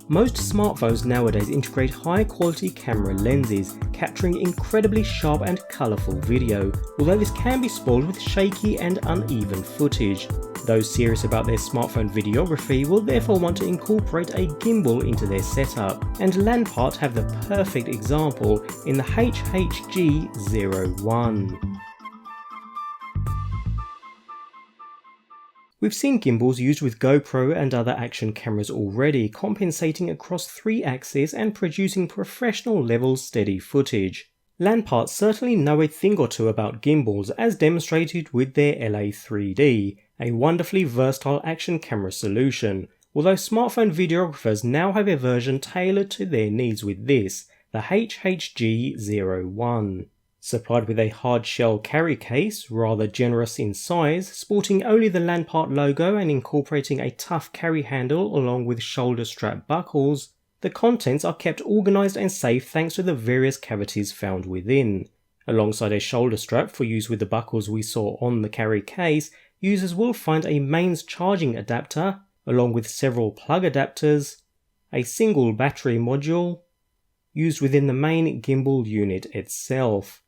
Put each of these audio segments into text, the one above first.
Most smartphones nowadays integrate high-quality camera lenses, capturing incredibly sharp and colourful video, although this can be spoiled with shaky and uneven footage. Those serious about their smartphone videography will therefore want to incorporate a gimbal into their setup, and Lanpart have the perfect example in the HHG01. We've seen gimbals used with GoPro and other action cameras already, compensating across 3 axes and producing professional level steady footage. Lanpart certainly know a thing or two about gimbals, as demonstrated with their LA3D, a wonderfully versatile action camera solution, although smartphone videographers now have a version tailored to their needs with this, the HHG01. Supplied with a hard-shell carry case, rather generous in size, sporting only the Lanpart logo and incorporating a tough carry handle along with shoulder strap buckles, the contents are kept organised and safe thanks to the various cavities found within. Alongside a shoulder strap for use with the buckles we saw on the carry case, users will find a mains charging adapter, along with several plug adapters, a single battery module, used within the main gimbal unit itself,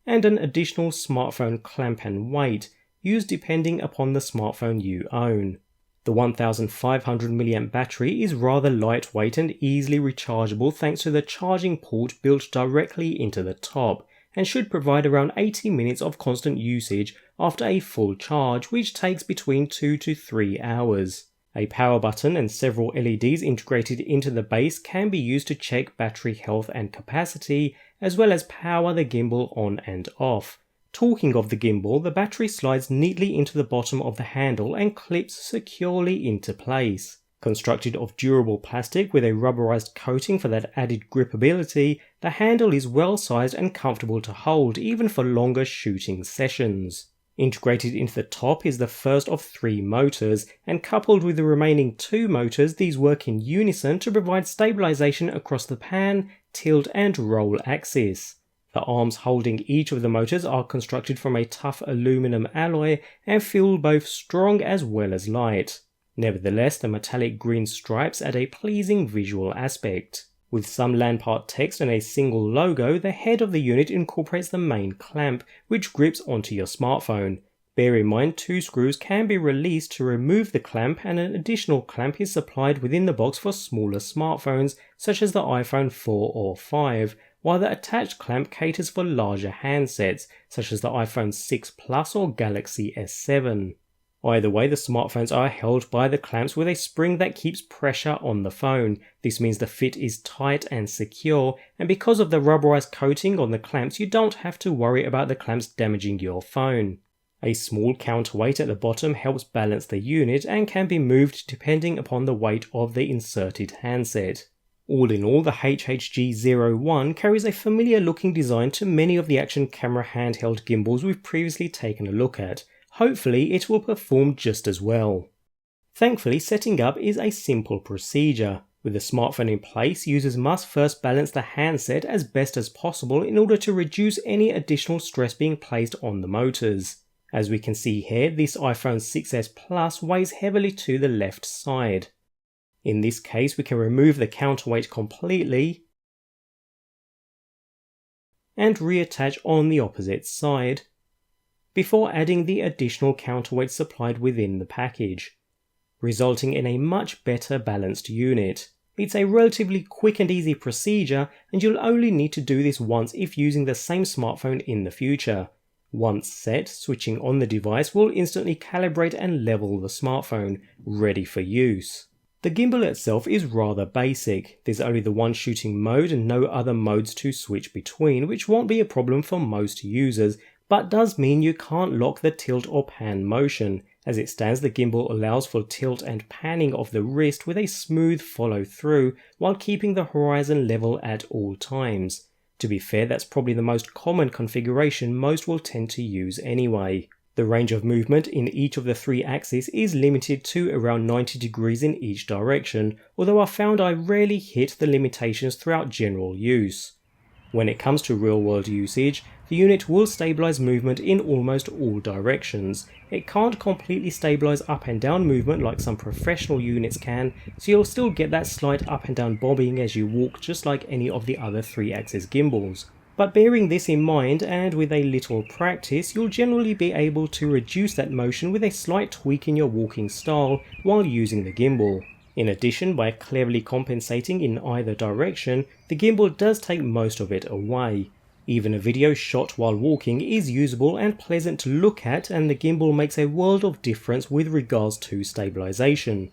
and an additional smartphone clamp and weight, used depending upon the smartphone you own. The 1500mAh battery is rather lightweight and easily rechargeable thanks to the charging port built directly into the top, and should provide around 80 minutes of constant usage after a full charge, which takes between 2 to 3 hours. A power button and several LEDs integrated into the base can be used to check battery health and capacity, as well as power the gimbal on and off. Talking of the gimbal, the battery slides neatly into the bottom of the handle and clips securely into place. Constructed of durable plastic with a rubberized coating for that added gripability, the handle is well sized and comfortable to hold even for longer shooting sessions. Integrated into the top is the first of 3 motors, and coupled with the remaining 2 motors, these work in unison to provide stabilization across the pan, tilt and roll axis. The arms holding each of the motors are constructed from a tough aluminum alloy and feel both strong as well as light. Nevertheless, the metallic green stripes add a pleasing visual aspect. With some Lanpart text and a single logo, the head of the unit incorporates the main clamp, which grips onto your smartphone. Bear in mind 2 screws can be released to remove the clamp, and an additional clamp is supplied within the box for smaller smartphones such as the iPhone 4 or 5, while the attached clamp caters for larger handsets such as the iPhone 6 Plus or Galaxy S7. Either way, the smartphones are held by the clamps with a spring that keeps pressure on the phone. This means the fit is tight and secure, and because of the rubberized coating on the clamps, you don't have to worry about the clamps damaging your phone. A small counterweight at the bottom helps balance the unit and can be moved depending upon the weight of the inserted handset. All in all, the HHG01 carries a familiar looking design to many of the action camera handheld gimbals we've previously taken a look at. Hopefully it will perform just as well. Thankfully, setting up is a simple procedure. With the smartphone in place, users must first balance the handset as best as possible in order to reduce any additional stress being placed on the motors. As we can see here, this iPhone 6s Plus weighs heavily to the left side. In this case, we can remove the counterweight completely and reattach on the opposite side, before adding the additional counterweight supplied within the package, resulting in a much better balanced unit. It's a relatively quick and easy procedure, and you'll only need to do this once if using the same smartphone in the future. Once set, switching on the device will instantly calibrate and level the smartphone, ready for use. The gimbal itself is rather basic. There's only the one shooting mode and no other modes to switch between, which won't be a problem for most users, but does mean you can't lock the tilt or pan motion. As it stands, the gimbal allows for tilt and panning of the wrist with a smooth follow through while keeping the horizon level at all times. To be fair, that's probably the most common configuration most will tend to use anyway. The range of movement in each of the 3 axes is limited to around 90 degrees in each direction, although I found I rarely hit the limitations throughout general use. When it comes to real-world usage, the the unit will stabilise movement in almost all directions. It can't completely stabilise up and down movement like some professional units can, so you'll still get that slight up and down bobbing as you walk just like any of the other 3-axis gimbals. But bearing this in mind, and with a little practice, you'll generally be able to reduce that motion with a slight tweak in your walking style while using the gimbal. In addition, by cleverly compensating in either direction, the gimbal does take most of it away. Even a video shot while walking is usable and pleasant to look at, and the gimbal makes a world of difference with regards to stabilisation.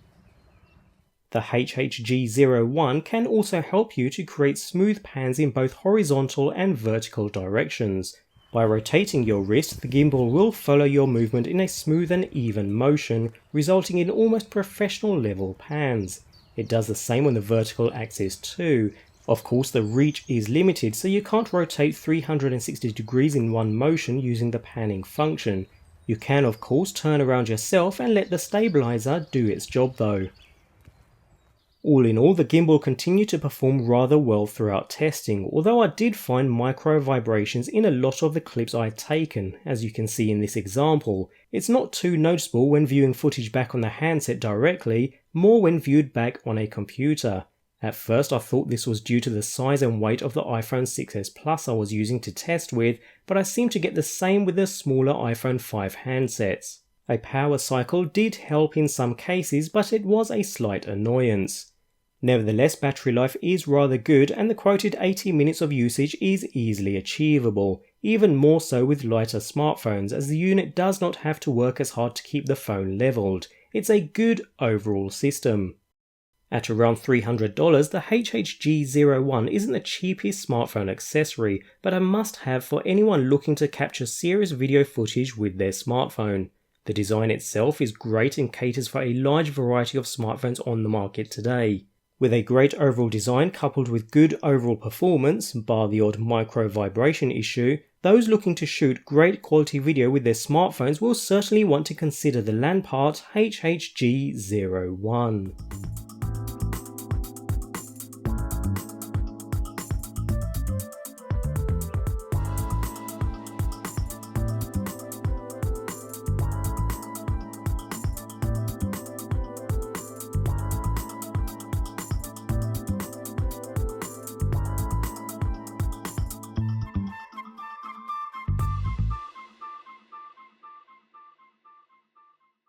The HHG01 can also help you to create smooth pans in both horizontal and vertical directions. By rotating your wrist, the gimbal will follow your movement in a smooth and even motion, resulting in almost professional level pans. It does the same on the vertical axis too. Of course, the reach is limited, so you can't rotate 360 degrees in one motion using the panning function. You can of course turn around yourself and let the stabilizer do its job though. All in all, the gimbal continued to perform rather well throughout testing, although I did find micro vibrations in a lot of the clips I had taken, as you can see in this example. It's not too noticeable when viewing footage back on the handset directly, more when viewed back on a computer. At first I thought this was due to the size and weight of the iPhone 6s Plus I was using to test with, but I seem to get the same with the smaller iPhone 5 handsets. A power cycle did help in some cases, but it was a slight annoyance. Nevertheless, battery life is rather good and the quoted 80 minutes of usage is easily achievable, even more so with lighter smartphones as the unit does not have to work as hard to keep the phone leveled. It's a good overall system. At around $300, the HHG01 isn't the cheapest smartphone accessory, but a must-have for anyone looking to capture serious video footage with their smartphone. The design itself is great and caters for a large variety of smartphones on the market today. With a great overall design coupled with good overall performance, bar the odd micro vibration issue, those looking to shoot great quality video with their smartphones will certainly want to consider the Lanpart HHG01.